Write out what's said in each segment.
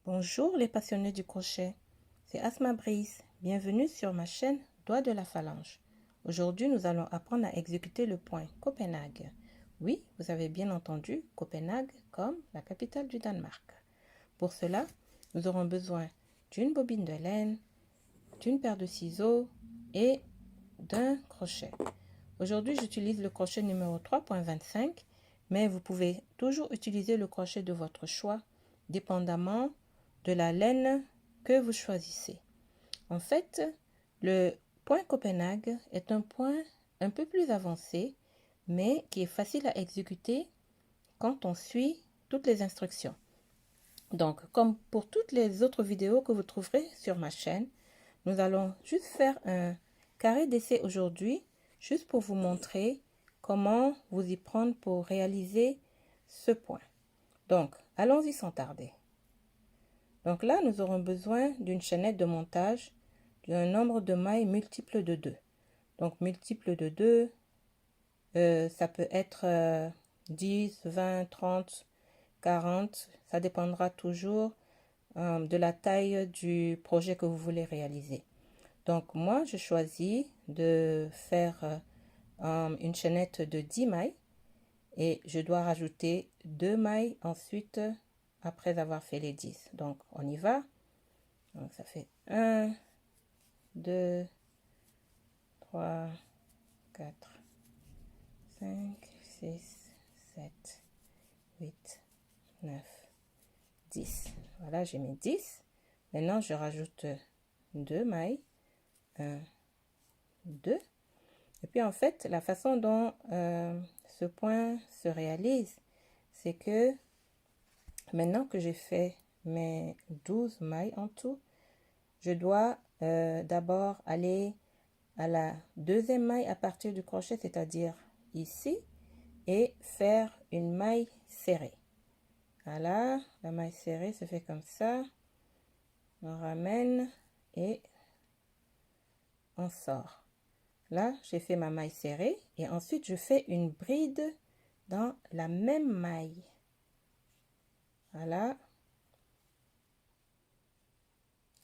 Bonjour les passionnés du crochet, c'est Asma Brice, bienvenue sur ma chaîne Doigt de la phalange. Aujourd'hui nous allons apprendre à exécuter le point Copenhague. Oui, vous avez bien entendu Copenhague comme la capitale du Danemark. Pour cela, nous aurons besoin d'une bobine de laine, d'une paire de ciseaux et d'un crochet. Aujourd'hui j'utilise le crochet numéro 3.25, mais vous pouvez toujours utiliser le crochet de votre choix, dépendamment de la laine que vous choisissez. En fait, le point Copenhague est un point un peu plus avancé, mais qui est facile à exécuter quand on suit toutes les instructions. Donc, comme pour toutes les autres vidéos que vous trouverez sur ma chaîne, nous allons juste faire un carré d'essai aujourd'hui, juste pour vous montrer comment vous y prendre pour réaliser ce point. Donc, allons-y sans tarder. Donc là, nous aurons besoin d'une chaînette de montage d'un nombre de mailles multiple de 2. Donc multiple de 2, ça peut être 10, 20, 30, 40. Ça dépendra toujours de la taille du projet que vous voulez réaliser. Donc moi, je choisis de faire une chaînette de 10 mailles et je dois rajouter 2 mailles ensuite après avoir fait les 10. Donc on y va. Donc ça fait 1, 2, 3, 4, 5, 6, 7, 8, 9, 10. Voilà, j'ai mis 10. Maintenant, je rajoute 2 mailles. 1, 2. Et puis en fait, la façon dont ce point se réalise, c'est que maintenant que j'ai fait mes 12 mailles en tout, je dois d'abord aller à la deuxième maille à partir du crochet, c'est-à-dire ici, et faire une maille serrée. Voilà, la maille serrée se fait comme ça. On ramène et on sort. Là, j'ai fait ma maille serrée et ensuite je fais une bride dans la même maille. Voilà.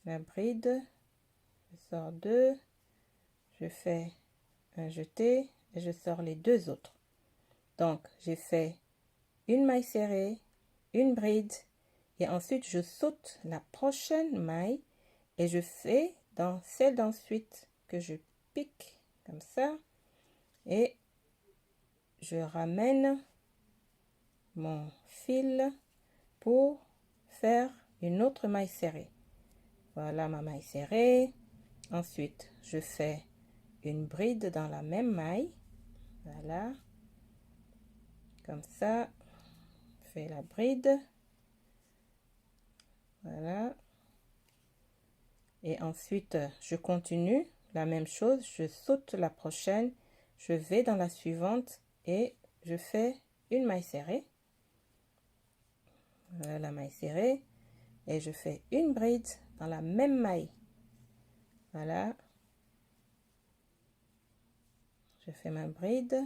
La bride, je sors 2, je fais un jeté et je sors les 2 autres. Donc, j'ai fait une maille serrée, une bride et ensuite je saute la prochaine maille et je fais dans celle d'ensuite que je pique comme ça et je ramène mon fil pour faire une autre maille serrée. Voilà ma maille serrée. Ensuite, je fais une bride dans la même maille. Voilà. Comme ça. Je fais la bride. Voilà. Et ensuite, je continue la même chose. Je saute la prochaine. Je vais dans la suivante et je fais une maille serrée. Voilà la maille serrée. Et je fais une bride dans la même maille. Voilà. Je fais ma bride.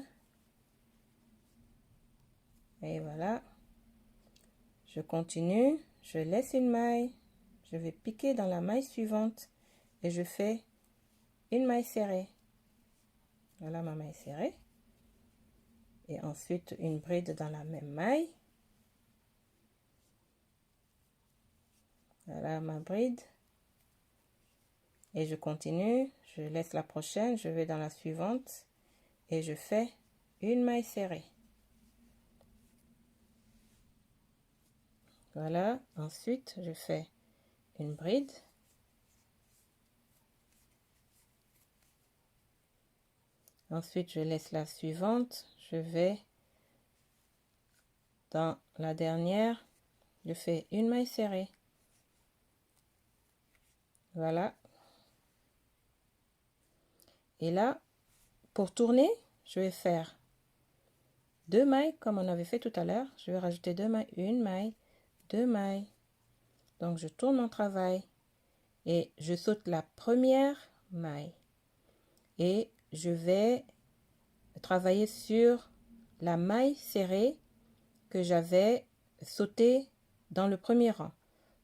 Et voilà. Je continue. Je laisse une maille. Je vais piquer dans la maille suivante. Et je fais une maille serrée. Voilà ma maille serrée. Et ensuite une bride dans la même maille. Voilà ma bride. Et je continue. Je laisse la prochaine. Je vais dans la suivante. Et je fais une maille serrée. Voilà. Ensuite, je fais une bride. Ensuite, je laisse la suivante. Je vais dans la dernière. Je fais une maille serrée. Voilà. Et là, pour tourner, je vais faire 2 mailles comme on avait fait tout à l'heure. Je vais rajouter 2 mailles, une maille, 2 mailles. Donc, je tourne mon travail et je saute la première maille. Et je vais travailler sur la maille serrée que j'avais sautée dans le premier rang.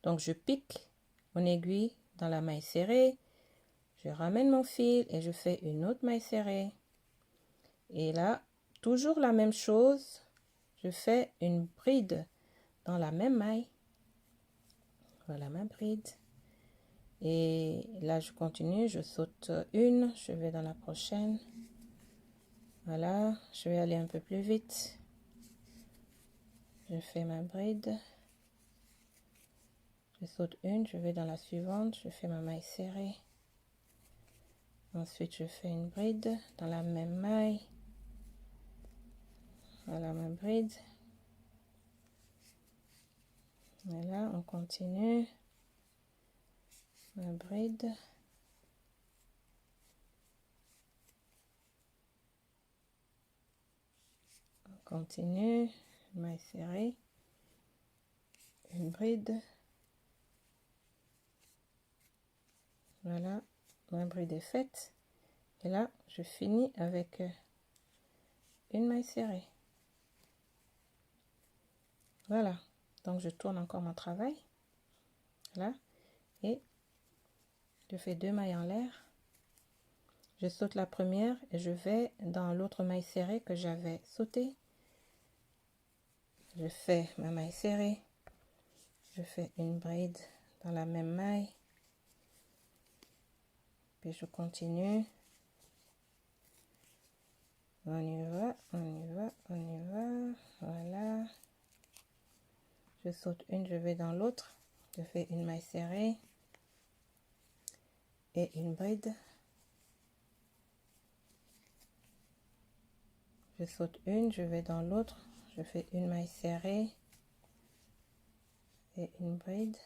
Donc je pique mon aiguille dans la maille serrée, je ramène mon fil et je fais une autre maille serrée. Et là, toujours la même chose, je fais une bride dans la même maille. Voilà ma bride. Et là, je continue, je saute une, je vais dans la prochaine. Voilà, je vais aller un peu plus vite. Je fais ma bride. Je saute une, je vais dans la suivante, je fais ma maille serrée. Ensuite, je fais une bride dans la même maille. Voilà ma bride. Voilà, on continue. Ma bride. On continue. Maille serrée. Une bride. Voilà, ma bride est faite. Et là, je finis avec une maille serrée. Voilà, donc je tourne encore mon travail. Là, et je fais 2 mailles en l'air. Je saute la première et je vais dans l'autre maille serrée que j'avais sautée. Je fais ma maille serrée. Je fais une bride dans la même maille. Puis je continue. On y va, on y va, on y va. Voilà. Je saute une, je vais dans l'autre. Je fais une maille serrée et une bride. Je saute une, je vais dans l'autre. Je fais une maille serrée et une bride.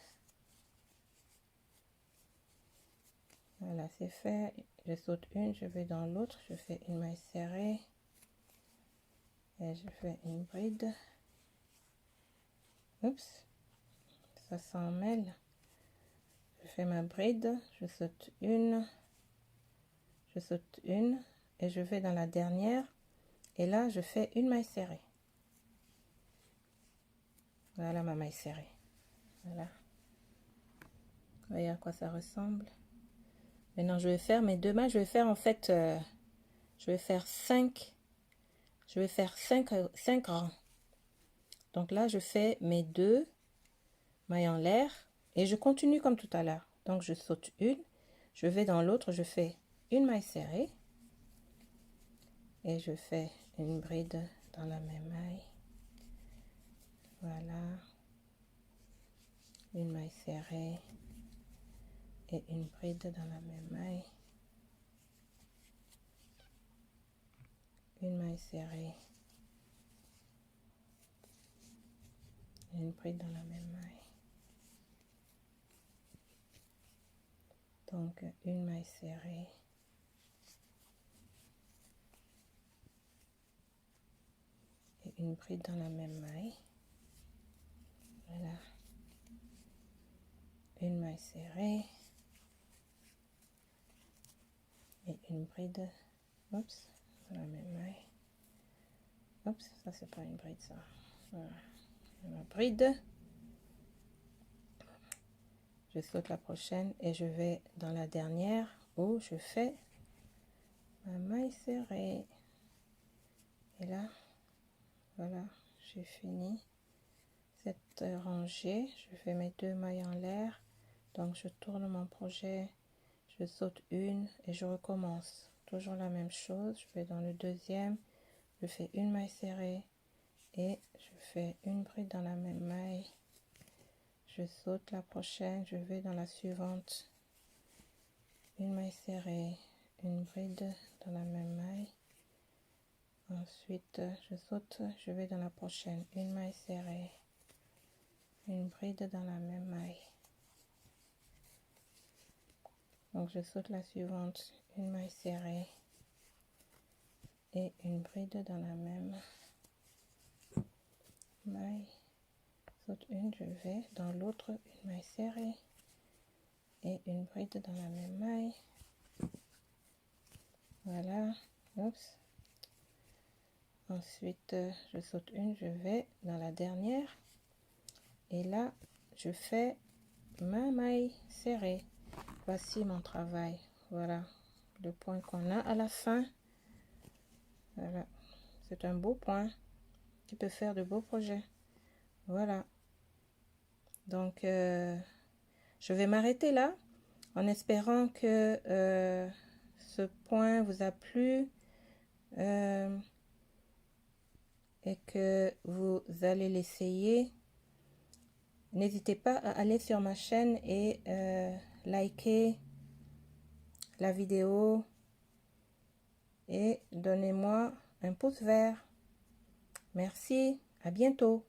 Voilà, c'est fait. Je saute une, je vais dans l'autre. Je fais une maille serrée et je fais une bride. Oups, ça s'en mêle. Je fais ma bride, je saute une et je vais dans la dernière. Et là, je fais une maille serrée. Voilà ma maille serrée. Voilà. Voyez à quoi ça ressemble. Maintenant, je vais faire mes 2 mailles. Je vais faire en fait, je vais faire 5 rangs. Donc là, je fais mes 2 mailles en l'air et je continue comme tout à l'heure. Donc, je saute une, je vais dans l'autre, je fais une maille serrée et je fais une bride dans la même maille. Voilà. Une maille serrée et une bride dans la même maille. Une maille serrée. Une bride dans la même maille. Donc, une maille serrée. Et une bride dans la même maille. Voilà. Une maille serrée. Et une bride. Oups, dans la même maille. Oups, ça c'est pas une bride ça. Voilà. Ma bride. Je saute la prochaine et je vais dans la dernière où je fais ma maille serrée. Et là, voilà, j'ai fini cette rangée. Je fais mes 2 mailles en l'air. Donc je tourne mon projet, je saute une et je recommence. Toujours la même chose. Je vais dans le deuxième, je fais une maille serrée et je fais une bride dans la même maille. Je saute la prochaine, je vais dans la suivante, une maille serrée, une bride dans la même maille. Ensuite, je saute, je vais dans la prochaine, une maille serrée, une bride dans la même maille. Donc, je saute la suivante, une maille serrée et une bride dans la même maille. Saute une, je vais dans l'autre, une maille serrée et une bride dans la même maille. Voilà. Oups. Ensuite, je saute une, je vais dans la dernière. Et là, je fais ma maille serrée. Voici mon travail. Voilà le point qu'on a à la fin. Voilà, c'est un beau point qui peut faire de beaux projets. Voilà, donc je vais m'arrêter là en espérant que ce point vous a plu et que vous allez l'essayer. N'hésitez pas à aller sur ma chaîne et liker la vidéo et donnez-moi un pouce vert. Merci, à bientôt.